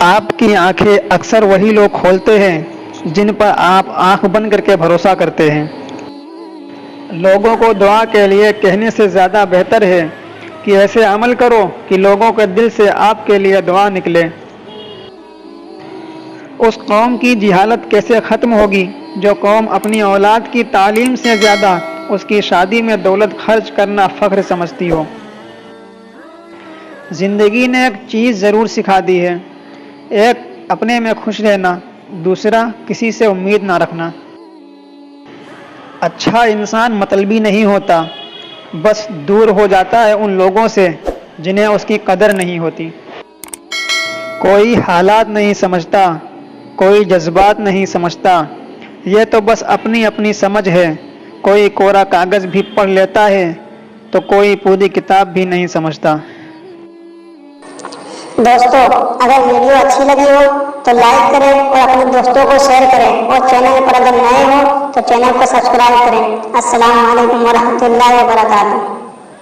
آپ کی آنکھیں اکثر وہی لوگ کھولتے ہیں جن پر آپ آنکھ بند کر کے بھروسہ کرتے ہیں۔ لوگوں کو دعا کے لیے کہنے سے زیادہ بہتر ہے کہ ایسے عمل کرو کہ لوگوں کے دل سے آپ کے لیے دعا نکلے۔ اس قوم کی جہالت کیسے ختم ہوگی جو قوم اپنی اولاد کی تعلیم سے زیادہ اس کی شادی میں دولت خرچ کرنا فخر سمجھتی ہو۔ زندگی نے ایک چیز ضرور سکھا دی ہے، ایک اپنے میں خوش رہنا، دوسرا کسی سے امید نہ رکھنا۔ اچھا انسان مطلبی نہیں ہوتا، بس دور ہو جاتا ہے ان لوگوں سے جنہیں اس کی قدر نہیں ہوتی۔ کوئی حالات نہیں سمجھتا، کوئی جذبات نہیں سمجھتا، یہ تو بس اپنی اپنی سمجھ ہے۔ کوئی کورا کاغذ بھی پڑھ لیتا ہے تو کوئی پوری کتاب بھی نہیں سمجھتا۔ دوستو، اگر ویڈیو اچھی لگی ہو تو لائک کریں اور اپنے دوستوں کو شیئر کریں، اور چینل پر اگر نئے ہو تو چینل کو سبسکرائب کریں۔ السلام علیکم ورحمۃ اللہ وبرکاتہ۔